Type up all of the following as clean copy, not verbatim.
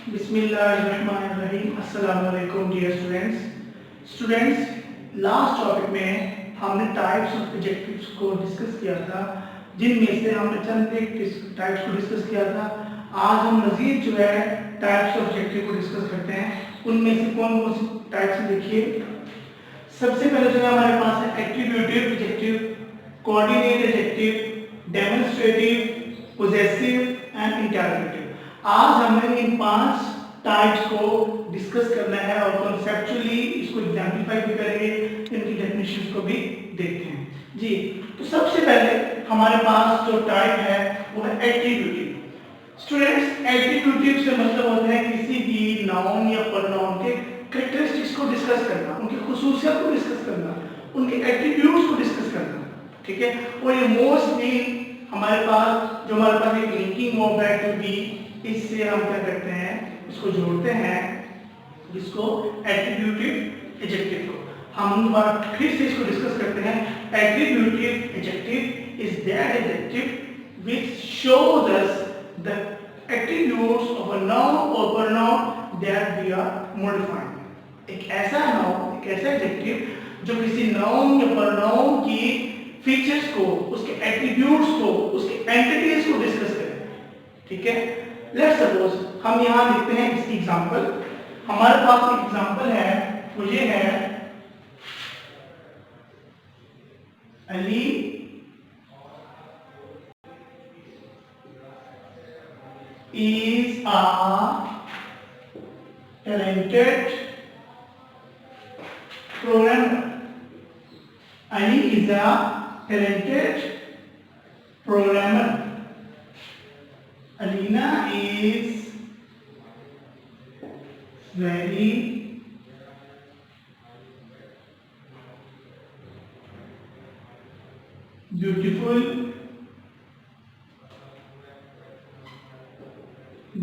बिस्मिल्लाहिर्रहमानिर्रहीम। अस्सलाम वालेकुम डियर स्टूडेंट्स, लास्ट टॉपिक में हमने टाइप्स ऑफ एडजेक्टिव्स को डिस्कस किया था, जिनमें से हमने चंद एक टाइप्स को डिस्कस किया था। आज हम मजीद जो है टाइप्स ऑफ एडजेक्टिव को डिस्कस करते हैं। उनमें से कौन कौन सी टाइप्स हैं देखिए। सबसे पहले जो है हमारे पास है attributive adjective, coordinate adjective, demonstrative, possessive and interrogative. आज हमें इन 5 टाइप्स को डिस्कस करना है और कॉन्सेप्चुअली इसको एग्जाम्पलीफाई भी करेंगे, इनकी डेफिनेशंस को भी देखते हैं जी। तो सबसे पहले हमारे पास जो टाइप है वो है एट्रीब्यूटिव। स्टूडेंट्स, एट्रीब्यूटिव से मतलब होता है किसी भी नाउन या प्रोनाउन के कैरेक्टरिस्टिक्स को डिस्कस करना, उनकी खुसूसियत को डिस्कस करना, उनके एट्रीब्यूट्स को डिस्कस करना, ठीक है। और ये मोस्टली हमारे पास एक लिंकिंग वर्ब है टू बी, इससे हम क्या करते हैं, इसको जोड़ते हैं, जिसको एट्रीब्यूटिव एडजेक्टिव को हम बार फिर से इसको डिस्कस करते हैं। Attributive adjective is that adjective which shows us the attributes of a noun or pronoun that we are modifying। एक ऐसा नाउन, एक ऐसा एडजेक्टिव जो किसी नाउन या प्रोनाउन की फीचर्स को, उसके एट्रीब्यूट्स को, उसके एंटिटीज को डिस्कस करें, ठीक है। लेट्स सपोज हम यहाँ लिखते हैं इसकी एग्जांपल। हमारे पास एक एग्जांपल है, वो ये है Ali is a talented programmer। Ali is a talented programmer। Alina is very beautiful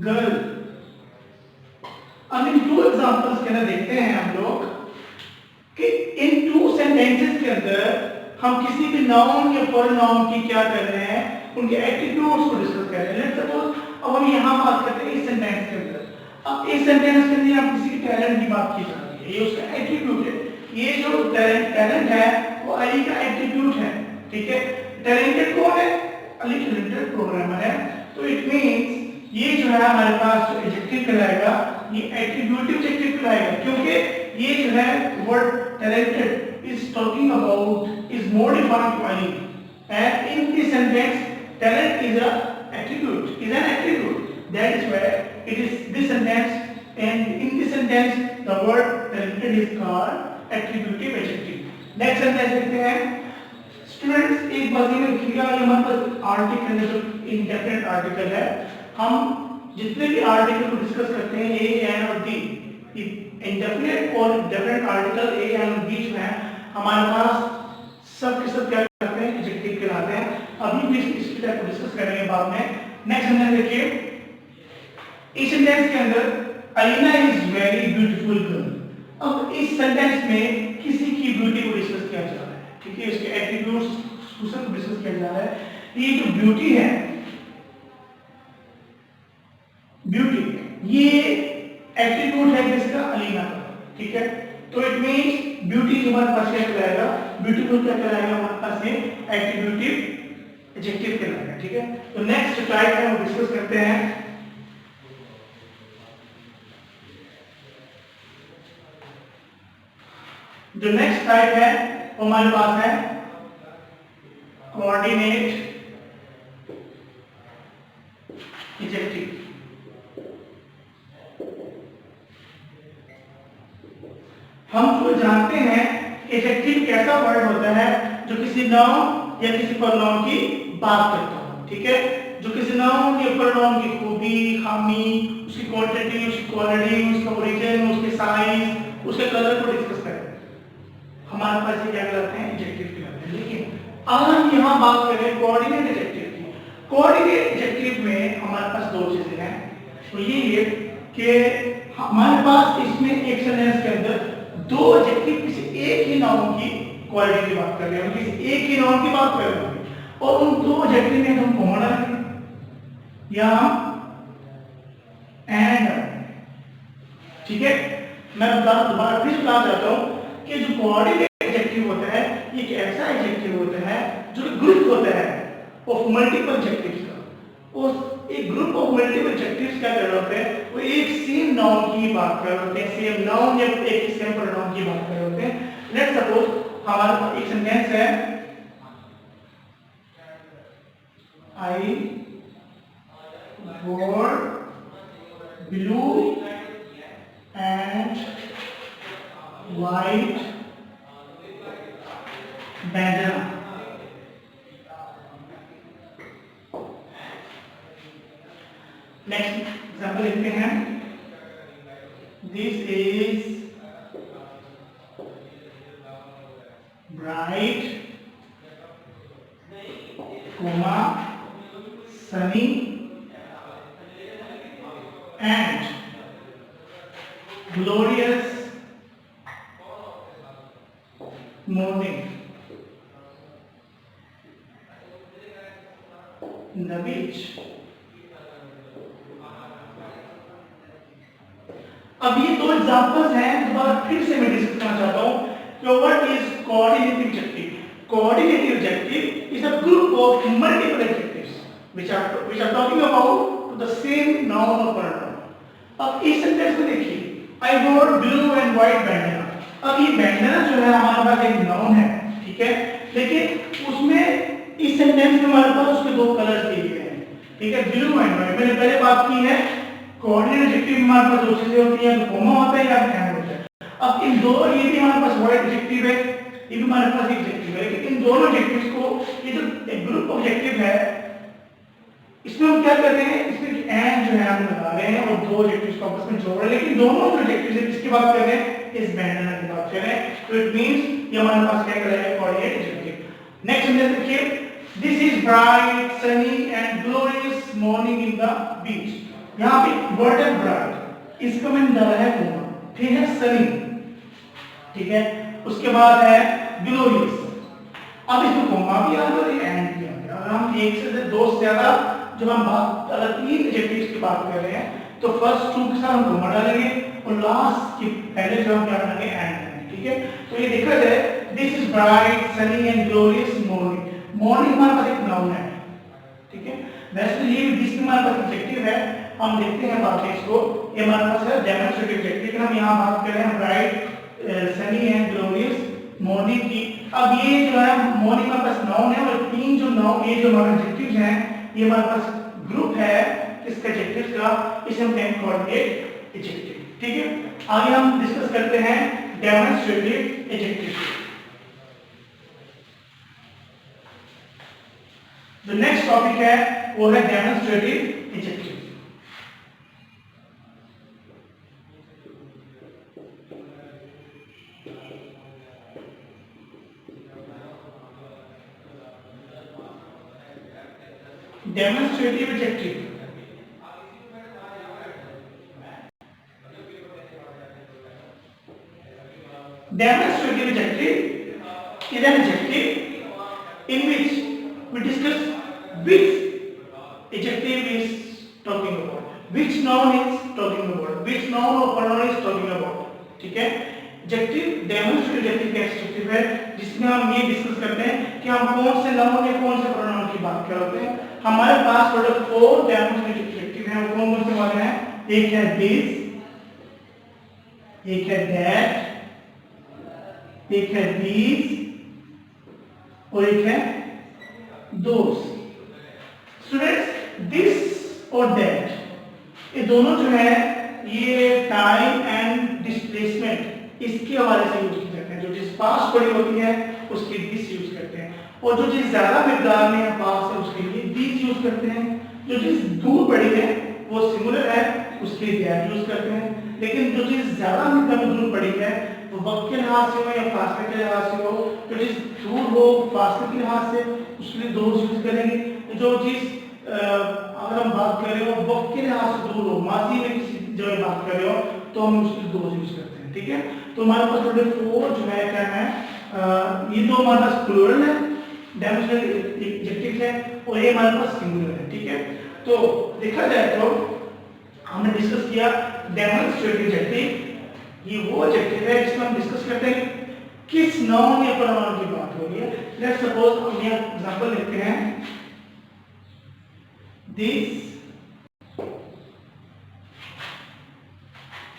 girl. अब इन 2 एग्जांपल्स के अंदर देखते हैं हम लोग कि इन 2 सेंटेंसेस के अंदर हम किसी भी नाउन या प्रोनाउन की क्या कर रहे हैं, उनके एट्रीब्यूट्स को डिस्कस कर रहे हैं। लेट्स सपोज अब हम यहां बात करते हैं इस सेंटेंस के अंदर। अब इस सेंटेंस के अंदर हम किसी के टैलेंट की बात की जा रही है, ये उसका एट्रीब्यूट है। ये जो टैलेंट है वो अली का एट्रीब्यूट है, ठीक है। टैलेंटेड कौन है? अली टैलेंटेड प्रोग्रामर है। तो इट मींस ये जो है हमारे पास जो एडजेक्टिव कहलाएगा, ये एट्रीब्यूटिव एडजेक्टिव कहलाएगा, क्योंकि ये जो है word talented is talking about, is modifying to Ali, and in this sentence talent is a attribute, is an attribute. That is why it is this sentence, and in this sentence the word talented is called attributive adjective. Next sentence देखते हैं। Students, एक बात ये लिखिएगा, ये हमारे पास article है, जो इंडेफिनिट आर्टिकल है। हम जितने भी आर्टिकल को डिस्कस करते हैं, ए, एन और डी, इंडेफिनिट और डेफिनिट आर्टिकल ए, एन और डी जो है हमारे पास सब के सब क्या करते हैं, एडजेक्टिव कहलाते हैं। अभी भी इस टाइप को डिस्कस करेंगे बाद में। नेक्स्ट सेंटेंस देखिए। इस सेंटेंस के अंदर Alina is very beautiful girl. अब इस सेंटेंस में किसी की ब्यूटी को डिस्कस किया जा रहा है, ठीक है, इसके एट्रीब्यूट्स को डिस्कस किया जा रहा है। ये जो ब्यूटी है, ब्यूटी, ये एट्रीब्यूट है किसका? अलीना का, ठीक है। तो इट मींस ब्यूटी हमारे पास क्या कहलाएगा? ब्यूटीफुल क्या कहलाएगा? हमारे पास ये एट्रीब्यूटिव एडजेक्टिव कहलाएगा, ठीक है। तो नेक्स्ट टाइप है वो डिस्कस करते हैं। जो नेक्स्ट टाइप है वो हमारे पास है कोऑर्डिनेट एडजेक्टिव। हम जो जानते हैं एडजेक्टिव कैसा वर्ड होता है जो किसी नाउन या किसी प्रोनाउन की बात करता हो, ठीक है। जो किसी नाउन या प्रोनाउन की खूबी, खामी, उसकी क्वांटिटी, उसकी क्वालिटी, उसका ओरिजिन, उसके साइज, उसके कलर को डिस्कस करें, हमारे पास ये क्या कहलाते हैं? एडजेक्टिव कहलाते हैं। लेकिन आज हम यहाँ बात करें कोऑर्डिनेट एडजेक्टिव की। कोऑर्डिनेट एडजेक्टिव में हमारे पास 2 चीजें हैं। तो ये कि हमारे पास इसमें एक सेंटेंस के अंदर 2 एडजेक्टिव किसी एक ही नाउन की क्वालिटी की बात कर रहे हैं, किसी एक ही नाउन की बात कर रहे हैं, और उन 2 एडजेक्टिव में हम कॉमन रखें या एंड ठीक है, मैं दोबारा फिर बताना चाहता हूँ कि जो कोऑर्डिनेट एडजेक्टिव होता है ये एक ऐसा एडजेक्टिव होता है जो ग्रुप होता है ऑफ मल्टीपल एडजेक्टिव्स का। और एक ग्रुप ऑफ मल्टीपल एडजेक्टिव्स क्या कर रहे होते हैं, वो एक सेम नाउन की बात कर रहे होते हैं, सेम नाउन या एक सेम प्रोनाउन की बात कर रहे होते हैं। लेट्स सपोज हमारे पास एक सेंटेंस है, I wore blue and white bandana। Next example लिखते हैं, this is bright comma sunny and glorious morning in the beach। अब ये दो एग्जांपल्स हैं, दोबारा फिर से मैं डिस्कस करना चाहता हूं कि what is coordinative adjective. Coordinative adjective is a group of multiple adjectives which are talking about the same noun or pronoun। अब इस सेंटेंस में देखिए, I wore blue and white bandana। अब ये bandana जो है हमारे पास एक नाउन है, ठीक है, लेकिन उसमें इस सेंटेंस में हमारे पास उसके दो कलर्स दिए गए हैं, ठीक है, ब्लू एंड व्हाइट। मैंने पहले बात की है कोऑर्डिनेट एडजेक्टिव में हमारे पास दो चीजें होती हैं, कोमा होता है या एंड होता है। अब इन दो, ये भी हमारे पास व्हाइट एडजेक्टिव है, ये भी हमारे पास एक एडजेक्टिव है, लेकिन इन दोनों एडजेक्टिव्स को, ये जो एक ग्रुप ऑफ एडजेक्टिव है, इसमें हम क्या कर रहे हैं, इसमें एंड जो है हम लगा रहे हैं और दो एडजेक्टिव्स को आपस में जोड़ रहे हैं, लेकिन दोनों जो एडजेक्टिव्स है किसकी बात कर रहे हैं, इस बैंडना की बात कर रहे हैं। तो इट मींस ये हमारे पास क्या कर रहा है, कोऑर्डिनेट एडजेक्टिव। नेक्स्ट सेंटेंस देखिए, this is bright sunny and glorious morning in the beach. यहां पे वर्ड है ब्राइट, इसको मैंने डाला है कोमा, फिर है सनी, ठीक है, उसके बाद है ग्लोरियस। अब इसमें कोमा भी आ गया और एंड भी आ गया। अगर हम एक से दो से ज्यादा जब हम बात अगर तीन एडजेक्टिव्स की बात कर रहे हैं तो फर्स्ट टू के साथ हम कोमा डालेंगे और लास्ट के पहले जो हम क्या डालेंगे, एंड, ठीक है। तो ये देखा जाए, this is bright sunny and glorious morning. Morning हमारे पास एक नाउन है, ठीक है, वैसे ये दिस हमारे पास एडजेक्टिव है, हम देखते हैं बाकी इसको, ये हमारे पास है डेमोंस्ट्रेटिव एडजेक्टिव। हम यहां बात कर रहे हैं bright sunny and glorious morning की। अब ये जो है मॉर्निंग हमारे पास नाउन है और तीन जो नाउन, ये जो हमारे एडजेक्टिव्स हैं, ये हमारे पास ग्रुप है इसके एडजेक्टिव्स का, इसे हम कहेंगे कोऑर्डिनेट एडजेक्टिव, ठीक है। आगे हम डिस्कस करते हैं डेमोंस्ट्रेटिव एडजेक्टिव। जो नेक्स्ट टॉपिक है वो है demonstrative adjective. Demonstrative adjective demonstrative adjective is an adjective in which we discuss which adjective is talking about, which noun is talking about, which noun or pronoun is talking about, ठीक है। adjective demonstrative adjective का adjective है जिसमें हम ये discuss करते हैं कि हम कौन से नाउन या कौन से प्रोनाउन की बात कर रहे हैं। हमारे पास टोटल 4 डेमोंस्ट्रेटिव एडजेक्टिव हैं, वो कौन कौन से वाले हैं, एक है दिस, एक है दैट, एक है these और एक है those। स्टूडेंट्स, this और that ये दोनों जो है ये टाइम एंड डिस्प्लेसमेंट इसके हवाले से यूज किए जाते हैं। जो चीज पास पड़ी होती है उसके दिस यूज करते हैं, और जो चीज ज्यादा मिकदार में है पास है उसके लिए these यूज करते हैं। जो चीज दूर पड़ी है वो सिंगुलर है उसके लिए that यूज करते हैं, लेकिन जो चीज ज्यादा मिकदार में दूर पड़ी है तो वक्त के लिहाज से हो या फासले के लिहाज से हो, जो चीज दूर हो फासले के लिहाज से उसके लिए दोज यूज करेंगे। जो चीज अगर हम बात कर रहे हो वक्त के लिहाज से दूर हो, माजी में किसी जगह बात कर रहे हो तो हम उसके लिए दोज यूज करते हैं, ठीक है। तो हमारे पास टोटल 4 जो है क्या है, ये दो हमारे पास प्लूरल है डेमोंस्ट्रेटिव एडजेक्टिव है और ये हमारे पास सिंगुलर है, ठीक है। तो देखा जाए तो हमने डिस्कस किया डेमोंस्ट्रेटिव एडजेक्टिव ये वो एडजेक्टिव है जिसमें हम डिस्कस करते हैं किस नाउन या प्रोनाउन की बात हो रही है। लेट्स सपोज हम ये एग्जांपल लेते हैं, this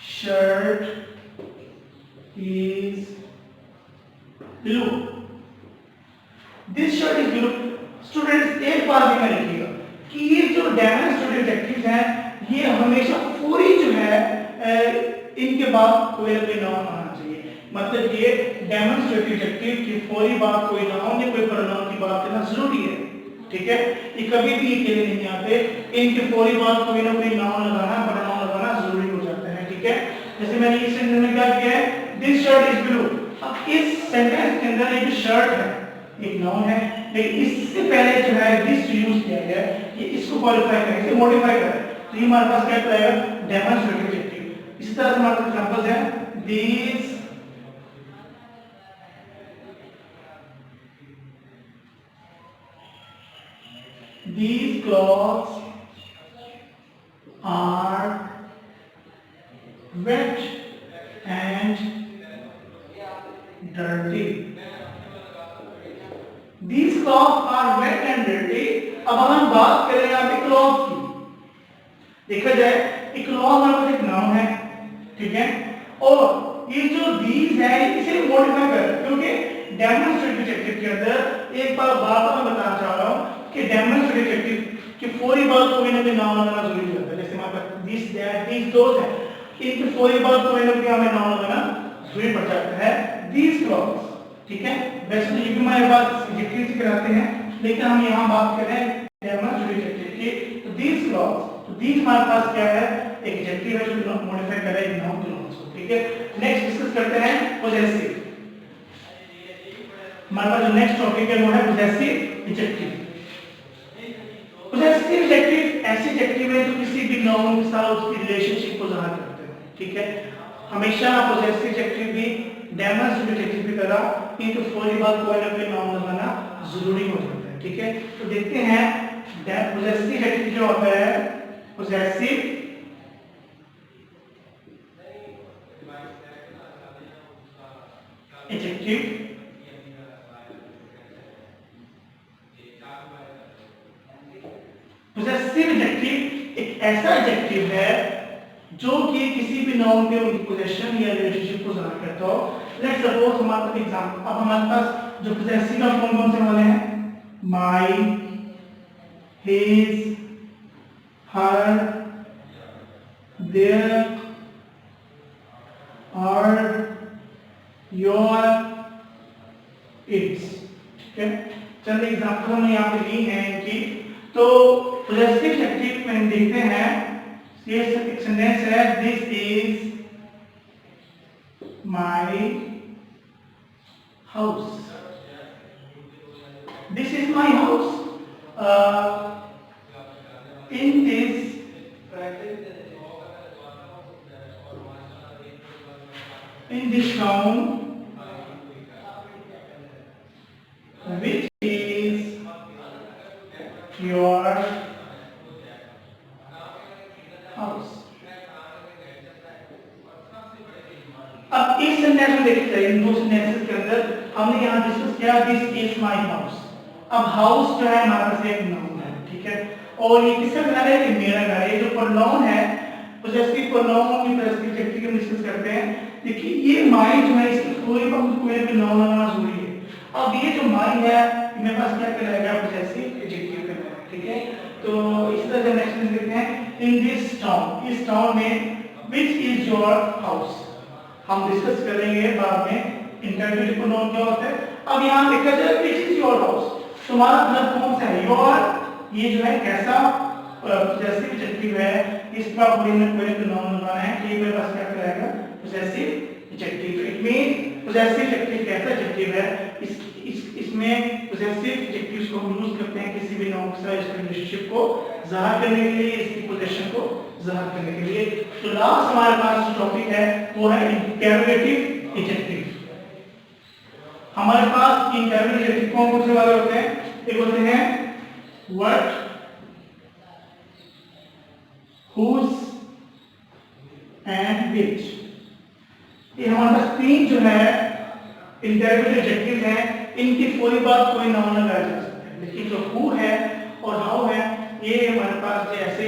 shirt is blue. This shirt is blue. Students एक बार भी मैं लिखिएगा कि ये जो डेमोंस्ट्रेटिव एडजेक्टिव्स हैं ये हमेशा पूरी जो है इनके बाद कोई ना कोई नाउन आना चाहिए। मतलब ये डेमोंस्ट्रेटिव एडजेक्टिव की पूरी बात कोई नाउन या कोई प्रोनाउन की बात करना जरूरी है, ठीक है। ये कभी भी अकेले नहीं आते, इनके पूरी बात कोई ना कोई नाउन लगाना, प्रोनाउन लगाना जरूरी हो जाता है, ठीक है। जैसे मैंने इस सेंटेंस में क्या किया है, दिस शर्ट इज ब्लू। अब इस सेंटेंस के अंदर एक शर्ट है, एक नाउन है, लेकिन इससे पहले जो है दिस यूज किया गया है, ये इसको क्वालिफाई करें, इसे मॉडिफाई करें, तो ये हमारे पास क्या आएगा, डेमोंस्ट्रेटिव एडजेक्टिव। इसी तरह से हमारे पास एग्जांपल्स हैं, these clothes are wet and dirty. These clothes are wet and dirty. अब हम बात करें यहाँ पे क्लॉथ की, देखा जाए एक क्लॉथ हमारे पास एक नाउन है, ठीक है, और ये जो these है इसे मॉडिफाई कर, क्योंकि डेमोंस्ट्रेटिव एडजेक्टिव के अंदर एक बार मैं बताना चाह रहा हूँ कि डेमोंस्ट्रेटिव एडजेक्टिव कि पूरी बात कोई ना कोई नाउन लगाना जरूरी होता है। जैसे हमारे पास दिस दैट दीस दोस है, इनकी पूरी बात कोई ना कोई हमें नाउन लगाना जरूरी पड़ जाता है। दीस क्लॉथ्स, ठीक है, वैसे तो ये भी हमारे पास एडजेक्टिव से कराते हैं, लेकिन हम यहाँ बात कर रहे हैं डेमोंस्ट्रेटिव एडजेक्टिव की। तो दीस क्लॉथ्स, तो दीस हमारे पास क्या है, एक एडजेक्टिव है जो मॉडिफाई कर रहा है एक नाउन के नाउन को, ठीक है। नेक्स्ट डिस्कस करते हैं पोजेसिव। हमारे पास जो नेक्स्ट टॉपिक है वो है पोजेसिव एडजेक्टिव। पोजेसिव एडजेक्टिव ऐसे एडजेक्टिव है जो किसी भी नाउन के साथ उसकी रिलेशनशिप को जाहिर करते हैं, ठीक है। हमेशा पोजेसिव एडजेक्टिव भी डेमोंस्ट्रेटिव एडजेक्टिव की तरह इनके पूरी बात कोई ना कोई नाउन लगाना जरूरी हो जाता है, ठीक है। तो देखते हैं पोजेसिव एडजेक्टिव जो होता है, पोजेसिव एडजेक्टिव पोजेसिव एडजेक्टिव एक ऐसा एडजेक्टिव है जो कि किसी भी नाउन के उनकी पोजीशन या रिलेशनशिप को जाहिर करता हो। लेट्स सपोज हमारे पास एग्जांपल, अब हमारे पास जो पोजेसिव का कौन से वाले हैं, माय, हिज, हर, देयर, और योर, इट्स, ठीक है। चंद एग्जांपल हमने यहाँ पे ली हैं इनकी। तो पोजेसिव एडजेक्टिव में देखते हैं, ये एक सेंटेंस है, this is my house. This is my house. In this town which is your house। अब इस सेंटेंस में देखिए, इन दो सेंटेंसेस के अंदर हमने यहाँ डिस्कस किया दिस इज माय हाउस। अब हाउस जो है हमारे पास एक नाउन है, ठीक है, और ये किसका घर है, ये मेरा घर है। जो प्रोनाउन है, पोजेसिव प्रोनाउन की पोजेसिव एडजेक्टिव हम डिस्कस करते हैं। देखिए ये माय जो है इसकी कोई भी नाउन लगाना जरूरी है। अब ये जो माय है मेरे पास क्या कहलाएगा, पोजेसिव एडजेक्टिव कहलाएगा, ठीक है। तो इस तरह से नेक्स्ट देखते हैं, इन दिस टाउन, इस टाउन में, व्हिच इज योर हाउस, हम डिस्कस करेंगे बाद में इंटरव्यू प्रोनाउन क्या होता है। अब यहाँ लिखा जाए व्हिच इज योर हाउस, तुम्हारा घर कौन सा है, योर, ये जो है कैसा पोजेसिव एडजेक्टिव है, इसका पूरी में कोई प्रोनाउन लगाना है, तो ये मेरे पास क्या कहलाएगा, possessive adjective. It mean possessive adjective कैसा एडजेक्टिव है, इसमें पोजेसिव एडजेक्टिव्स को हम यूज करते हैं किसी भी नाउन के साथ इसके रिलेशनशिप को जाहिर करने के लिए, इसकी पोजीशन को जाहिर करने के लिए। तो लास्ट हमारे पास जो टॉपिक है वो है इंटरोगेटिव एडजेक्टिव। हमारे पास इंटरोगेटिव एडजेक्टिव कौन से वाले होते हैं, एक होते हैं व्हाट, whose and which। कि हमारे पास तीन जो है इंटररोगेटिव एडजेक्टिव हैं, इनकी पूरी बात कोई नाउन लगाया जा सकता है, लेकिन जो हु है और हाउ है ये हमारे पास जैसे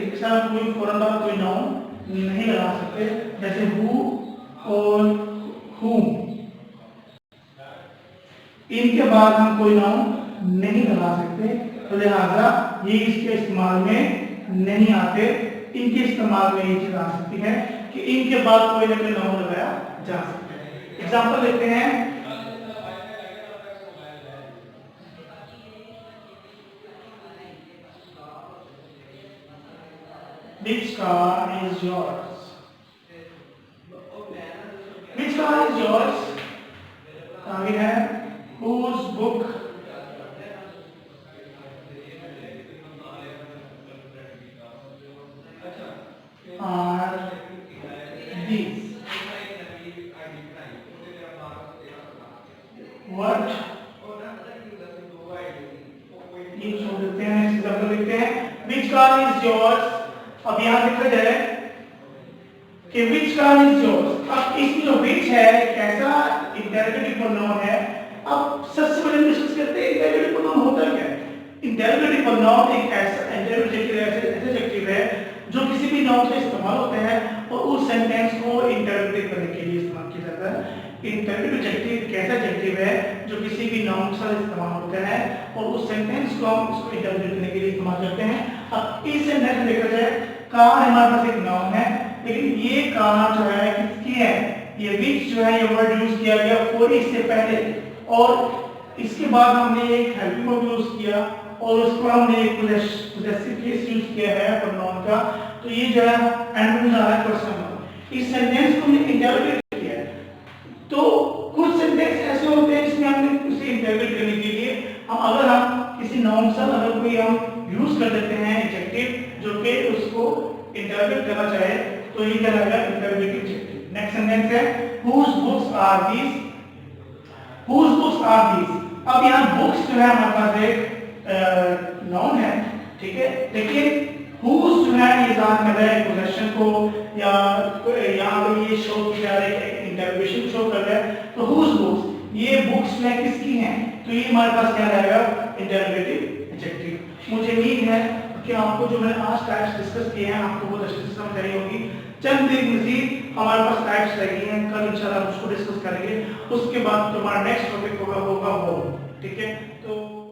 एक साथ कोई फौरन बात कोई नाउन नहीं लगा सकते, जैसे हु और whom, इनके बाद हम कोई नाउन नहीं लगा सकते, तो लिहाजा ये इसके इस्तेमाल में नहीं आते। इनके इस्तेमाल में ये चीज आ सकती है कि इनके बाद कोई ना कोई नाउन लगाया जा सकता है। एग्जांपल लेते हैं, which car is yours? Which car is yours? आगे है whose book are these? What? ये छोड़ देते हैं, एग्जाम्पल लिखते हैं which car is yours। अब यहाँ देखा जाए कि which car is yours, अब इसमें जो which है एक ऐसा इंटरोगेटिव प्रोनाउन है। अब सबसे पहले डिस्कस करते हैं इंटरोगेटिव प्रोनाउन होता क्या है। इंटरोगेटिव प्रोनाउन एक ऐसा एडजेक्टिव है जो किसी भी नाउन से इस्तेमाल होता है और उस सेंटेंस को इंटरोगेटिव करने के लिए इस्तेमाल किया जाता है। इंटरोगेटिव एडजेक्टिव एक ऐसा एडजेक्टिव है जो किसी भी नाउन के साथ इस्तेमाल होता है और उस सेंटेंस को हम उसको इंटरोगेट करने के लिए इस्तेमाल करते हैं। अब इस सेंटेंस में देखा जाए कार हमारे पास एक नाउन है, लेकिन ये कार जो है किसकी है, ये which जो है ये वर्ड यूज किया गया for इससे पहले और इसके बाद हमने एक हेल्पिंग वर्ब यूज किया और उसको हमने एक पोजेसिव केस यूज किया है प्रोनाउन का, तो ये जो है एंड में आ रहा है पर्सन। इस सेंटेंस को हमने इंटरोगेट किया है। तो कुछ सेंटेंस ऐसे होते हैं जिसमें हमने उसे इंटरोगेट करने के लिए अगर हम किसी नाउन से अगर कोई हम यूज कर देते हैं एडजेक्टिव जो कि उसको इंटरोगेट करना चाहे तो ये कहलाएगा इंटरोगेटिव एडजेक्टिव। नेक्स्ट सेंटेंस है whose books are these? whose books are these? अब यहाँ बुक्स जो है हमारे पास एक नाउन है, ठीक है, लेकिन whose जो है ये जान कर रहा है पोजीशन को या यहाँ पे ये शो किया रहा है इंटरोगेशन शो कर रहा है, तो whose books ये बुक्स जो है किसकी हैं, तो ये हमारे पास क्या रहेगा इंटरोगेटिव एडजेक्टिव। मुझे उम्मीद है कि आपको जो मैंने आज टाइप्स डिस्कस किए हैं आपको बहुत अच्छे से समझ आई होगी। चंद दिन मजीद हमारे पास टाइप्स लगी हैं, कल इंशाल्लाह उसको डिस्कस करेंगे। उसके बाद तुम्हारा नेक्स्ट टॉपिक होगा वो, ठीक है। तो